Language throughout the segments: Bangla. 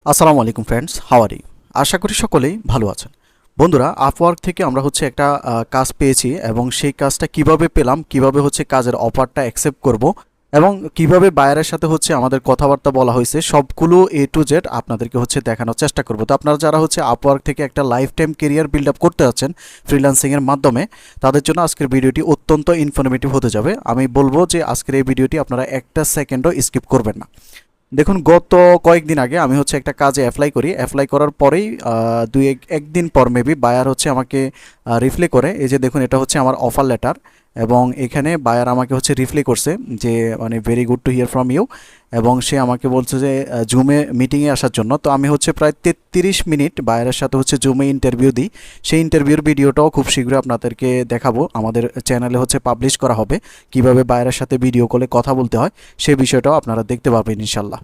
আসসালামু আলাইকুম ফ্রেন্ডস, হাউ আর ইউ? আশা করি সকলেই ভালো আছেন। বন্ধুরা, আপওয়ার্ক থেকে আমরা একটা কাজ পেয়েছি এবং সেই কাজটা কিভাবে পেলাম, কিভাবে কাজের অফারটা অ্যাকসেপ্ট করব এবং কিভাবে বায়ারের সাথে আমাদের কথাবার্তা বলা হয়েছে, সবগুলো এ টু জেড আপনাদেরকে দেখানোর চেষ্টা করব। তো আপনারা যারা আপওয়ার্ক থেকে একটা life time career build up করতে যাচ্ছেন ফ্রিল্যান্সিংয়ের মাধ্যমে, তাদের জন্য আজকের ভিডিওটি অত্যন্ত ইনফরমেটিভ হতে যাবে। আমি বলবো যে আজকের এই ভিডিওটি আপনারা একটা সেকেন্ডও স্কিপ করবেন না। দেখুন, গত কয়েকদিন আগে আমি একটা কাজে অ্যাপ্লাই করার পরেই একদিন পর মেবি বায়ার আমাকে রিপ্লাই করে। এই যে দেখুন, এটা আমার অফার লেটার এবং এখানে বায়ার আমাকে রিপ্লাই করছে যে মানে very good to hear from you, এবং সে আমাকে বলছে যে জুমে মিটিংয়ে আসার জন্য। তো আমি প্রায় 33 মিনিট বায়ারের সাথে জুমে ইন্টারভিউ দিই। সেই ইন্টারভিউর ভিডিওটাও খুব শীঘ্রই আপনাদেরকে দেখাবো, আমাদের চ্যানেলে পাবলিশ করা হবে। কিভাবে বায়ারের সাথে ভিডিও কলে কথা বলতে হয় সেই বিষয়টাও আপনারা দেখতে পাবেন ইনশাল্লাহ।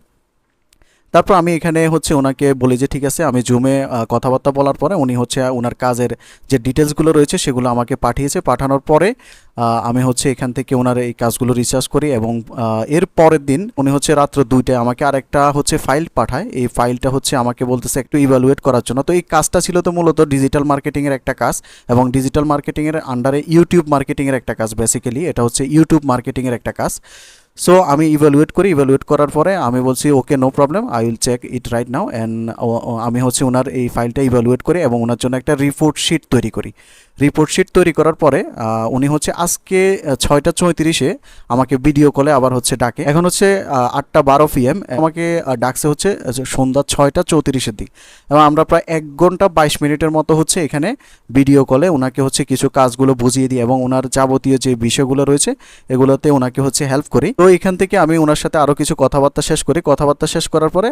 তারপর আমি এখানে ওনাকে বলি যে ঠিক আছে, আমি জুমে কথাবার্তা বলার পরে উনি ওনার কাজের যে ডিটেলসগুলো রয়েছে সেগুলো আমাকে পাঠিয়েছে। পাঠানোর পরে আমি এখান থেকে ওনার এই কাজগুলো রিসার্চ করি এবং এর পরের দিন উনি রাত্র 2টায় আমাকে আরেকটা ফাইল পাঠায়। এই ফাইলটা আমাকে বলতেছে একটু ইভ্যালুয়েট করার জন্য। তো এই কাজটা ছিল তো মূলত ডিজিটাল মার্কেটিংয়ের একটা কাজ এবং ডিজিটাল মার্কেটিংয়ের আন্ডারে ইউটিউব মার্কেটিংয়ের একটা কাজ। বেসিক্যালি এটা ইউটিউব মার্কেটিংয়ের একটা কাজ। সো আমি ইভ্যালুয়েট করার পরে আমি বলছি okay, no problem, I will check it right now. And আমি ওনার এই ফাইলটা ইভ্যালুয়েট করি এবং ওনার জন্য একটা রিপোর্ট শিট তৈরি করি। রিপোর্ট শিট তৈরি করার পরে উনি আজকে 6:34-এ আমাকে ভিডিও কলে আবার ডাকে। এখন 8:12 PM, আমাকে ডাকছে সন্ধ্যা 6:34-এর দিক, এবং আমরা প্রায় 1 ঘন্টা 22 মিনিটের মতো এখানে ভিডিও কলে ওনাকে কিছু কাজগুলো বুঝিয়ে দিই এবং ওনার যাবতীয় যে বিষয়গুলো রয়েছে এগুলোতে ওনাকে হেল্প করি। তো এখান থেকে আমি ওনার সাথে আরও কিছু কথাবার্তা শেষ করি। কথাবার্তা শেষ করার পরে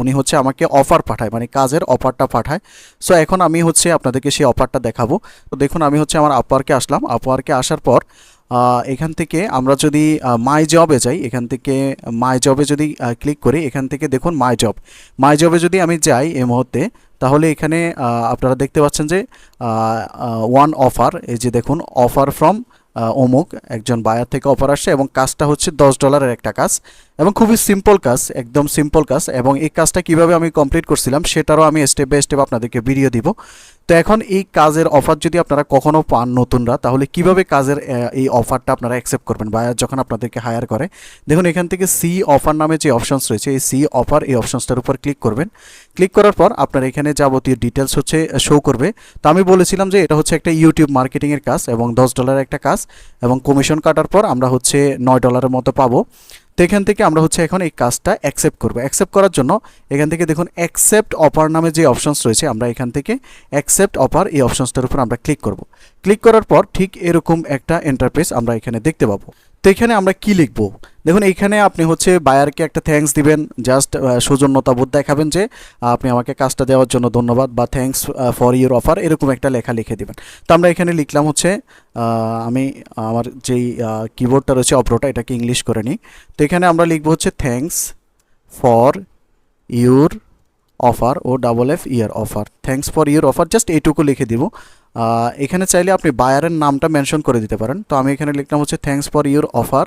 উনি আমাকে অফার পাঠায়, মানে কাজের অফারটা পাঠায়। সো এখন আমি আপনাদেরকে সেই অফারটা দেখাবো। তো দেখুন, আমি আমার আপওয়ার্কে আসলাম। আপওয়ার্কে আসার পর এখান থেকে আমরা যদি মাই জবে যাই, এখান থেকে মাই জবে যদি ক্লিক করি, এখান থেকে দেখুন মাই জবে যদি আমি যাই এই মুহূর্তে, তাহলে এখানে আপনারা দেখতে পাচ্ছেন যে ওয়ান অফার, এই যে দেখুন অফার ফ্রম অমুক, একজন বায়ার থেকে অফার আসছে এবং কাজটা $10 একটা কাজ এবং খুবই সিম্পল কাজ, একদম সিম্পল কাজ। এবং এই কাজটা কিভাবে আমি কমপ্লিট করছিলাম সেটারও আমি স্টেপ বাই স্টেপ আপনাদেরকে ভিডিও দিব। তো এখন এই কাজের অফার যদি আপনারা কখনও পান নতুনরা, তাহলে কিভাবে কাজের এই অফারটা আপনারা অ্যাকসেপ্ট করবেন বায়ার যখন আপনাদেরকে হায়ার করে। দেখুন, এখান থেকে সি অফার নামে যে অপশনস রয়েছে, এই সি অফার এই অপশনসটার উপর ক্লিক করবেন। ক্লিক করার পর আপনার এখানে যাবতীয় ডিটেলস শো করবে। তো আমি বলেছিলাম যে এটা একটা ইউটিউব মার্কেটিংয়ের কাজ এবং $10 একটা কাজ এবং কমিশন কাটার পর আমরা $9 মতো পাবো। তো এখান থেকে আমরা এখন এই কাজটা অ্যাকসেপ্ট করবো। অ্যাকসেপ্ট করার জন্য এখান থেকে দেখুন অ্যাকসেপ্ট অফার নামে যে অপশনস রয়েছে, আমরা এখান থেকে অ্যাকসেপ্ট অফার এই অপশনসটার উপর আমরা ক্লিক করব। ক্লিক করার পর ঠিক এরকম একটা ইন্টারফেস আমরা এখানে দেখতে পাবো। তো এখানে আমরা কি লিখব, দেখুন এইখানে আপনি বায়ারকে একটা থ্যাঙ্কস দিবেন, জাস্ট সৌজন্যতাবোধ দেখাবেন যে আপনি আমাকে কাজটা দেওয়ার জন্য ধন্যবাদ বা থ্যাঙ্কস ফর ইউর অফার, এরকম একটা লেখা লিখে দিবেন। তো আমরা এখানে লিখলাম আমি আমার যেই কিবোর্ডটা রয়েছে অপ্রোটা, এটাকে ইংলিশ করে নিই। তো এখানে আমরা লিখবো thanks for your offer, O double F E R offer, thanks for your offer, just এইটুকু লিখে দিব। এখানে চাইলে আপনি বায়ারের নামটা মেনশন করে দিতে পারেন। তো আমি এখানে লিখলাম thanks for your offer,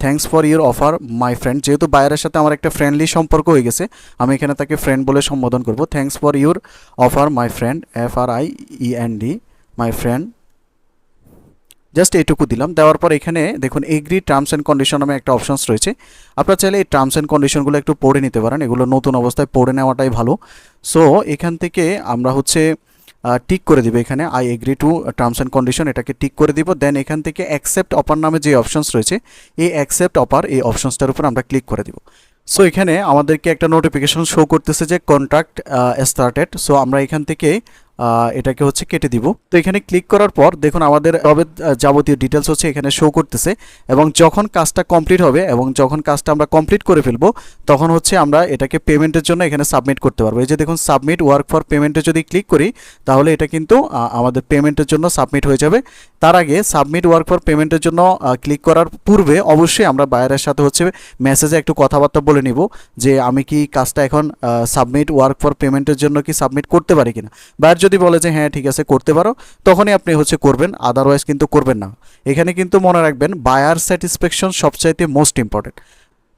thanks for your offer my friend. যেহেতু বায়ারের সাথে আমার একটা ফ্রেন্ডলি সম্পর্ক হয়ে গেছে, আমি এখানে তাকে ফ্রেন্ড বলে সম্বোধন করব। Thanks for your offer my friend, FRIEND, my friend, just এইটুকু দিলাম। দেওয়ার পর এখানে দেখুন এগ্রি টার্মস অ্যান্ড কন্ডিশন নামে একটা অপশনস রয়েছে। আপনারা চাইলে এই টার্মস অ্যান্ড কন্ডিশনগুলো একটু পড়ে নিতে পারেন, এগুলো নতুন অবস্থায় পড়ে নেওয়াটাই ভালো। সো এখান থেকে আমরা টিক করে দিব, এখানে I agree to terms and condition, এটাকে টিক করে দিব। দেন এখান থেকে অ্যাকসেপ্ট অফার নামে যে অপশনস রয়েছে, এই অ্যাকসেপ্ট অফার এই অপশনসটার উপর আমরা ক্লিক করে দিব। সো এখানে আমাদেরকে একটা নোটিফিকেশন শো করতেছে যে কন্ট্রাক্ট স্টার্টেড। সো আমরা এখান থেকে এটাকে কেটে দিব। তো এখানে ক্লিক করার পর দেখুন আমাদের যাবতীয় ডিটেলস এখানে শো করতেছে এবং যখন কাজটা কমপ্লিট হবে এবং যখন কাজটা আমরা কমপ্লিট করে ফেলবো, তখন আমরা এটাকে পেমেন্টের জন্য এখানে সাবমিট করতে পারবো। এই যে দেখুন সাবমিট ওয়ার্ক ফর পেমেন্টে যদি ক্লিক করি, তাহলে এটা কিন্তু আমাদের পেমেন্টের জন্য সাবমিট হয়ে যাবে। তার আগে সাবমিট ওয়ার্ক ফর পেমেন্টের জন্য ক্লিক করার পূর্বে অবশ্যই আমরা বায়ারের সাথে মেসেজে একটু কথাবার্তা বলে নিব যে আমি কি কাজটা এখন সাবমিট ওয়ার্ক ফর পেমেন্টের জন্য কি সাবমিট করতে পারি কিনা। বায়ার যদি বলে যে হ্যাঁ ঠিক আছে করতে পারো, তখনই আপনি করবেন, আদারওয়াইজ কিন্তু করবেন না। এখানে কিন্তু মনে রাখবেন বায়ার স্যাটিসফ্যাকশন সবচাইতে মোস্ট ইম্পর্টেন্ট।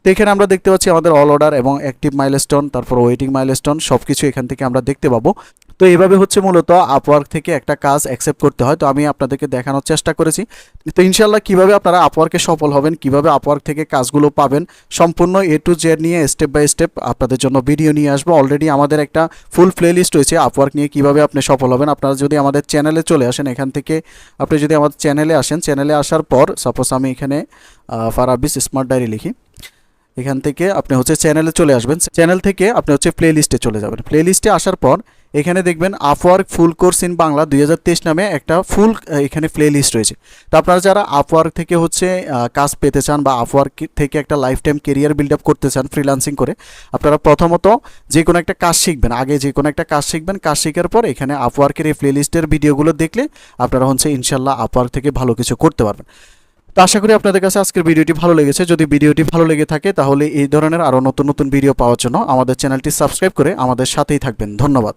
তো এখানে আমরা দেখতে পাচ্ছি আমাদের অল অর্ডার এবং অ্যাক্টিভ মাইলস্টোন, তারপর ওয়েটিং মাইলস্টোন সব কিছু এখান থেকে আমরা দেখতে পাবো। তো এইভাবে হচ্ছে মূলত আপওয়ার্ক থেকে একটা কাজ অ্যাকসেপ্ট করতে হয়। তো আমি আপনাদেরকে দেখানোর চেষ্টা করেছি। তো ইনশাল্লাহ কীভাবে আপনারা আপওয়ার্কে সফল হবেন, কীভাবে আপওয়ার্ক থেকে কাজগুলো পাবেন, সম্পূর্ণ এ টু জেড নিয়ে স্টেপ বাই স্টেপ আপনাদের জন্য ভিডিও নিয়ে আসবো। অলরেডি আমাদের একটা ফুল প্লেলিস্ট রয়েছে আপওয়ার্ক নিয়ে কীভাবে আপনি সফল হবেন। আপনারা যদি আমাদের চ্যানেলে চলে আসেন, এখান থেকে আপনি যদি আমাদের চ্যানেলে আসেন, চ্যানেলে আসার পর সাপোজ আমি এখানে ফারাবিস স্মার্ট ডায়েরি লিখি, এখান থেকে আপনি হচ্ছে চ্যানেলে চলে আসবেন। চ্যানেল থেকে আপনি হচ্ছে প্লে লিস্টে চলে যাবেন। প্লে লিস্টে আসার পর এখানে দেখবেন Upwork full course in Bangla 2023 নামে একটা ফুল এখানে প্লে লিস্ট রয়েছে। তো আপনারা যারা আপওয়ার্ক থেকে হচ্ছে কাজ পেতে চান বা আপওয়ার্ক থেকে একটা life time career build up করতে চান ফ্রিল্যান্সিং করে, আপনারা প্রথমত যে কোনো একটা কাজ শিখবেন। আগে যে কোনো একটা কাজ শিখবেন, কাজ শেখার পর এখানে আপওয়ার্কের এই প্লে লিস্টের ভিডিওগুলো দেখলে আপনারা হচ্ছে ইনশাল্লাহ আপওয়ার্ক থেকে ভালো কিছু করতে পারবেন। তো আশা করি আপনাদের কাছে আজকের ভিডিওটি ভালো লেগেছে। যদি ভিডিওটি ভালো লেগে থাকে তাহলে এই ধরনের আরও নতুন নতুন ভিডিও পাওয়ার জন্য আমাদের চ্যানেলটি সাবস্ক্রাইব করে আমাদের সাথেই থাকবেন। ধন্যবাদ।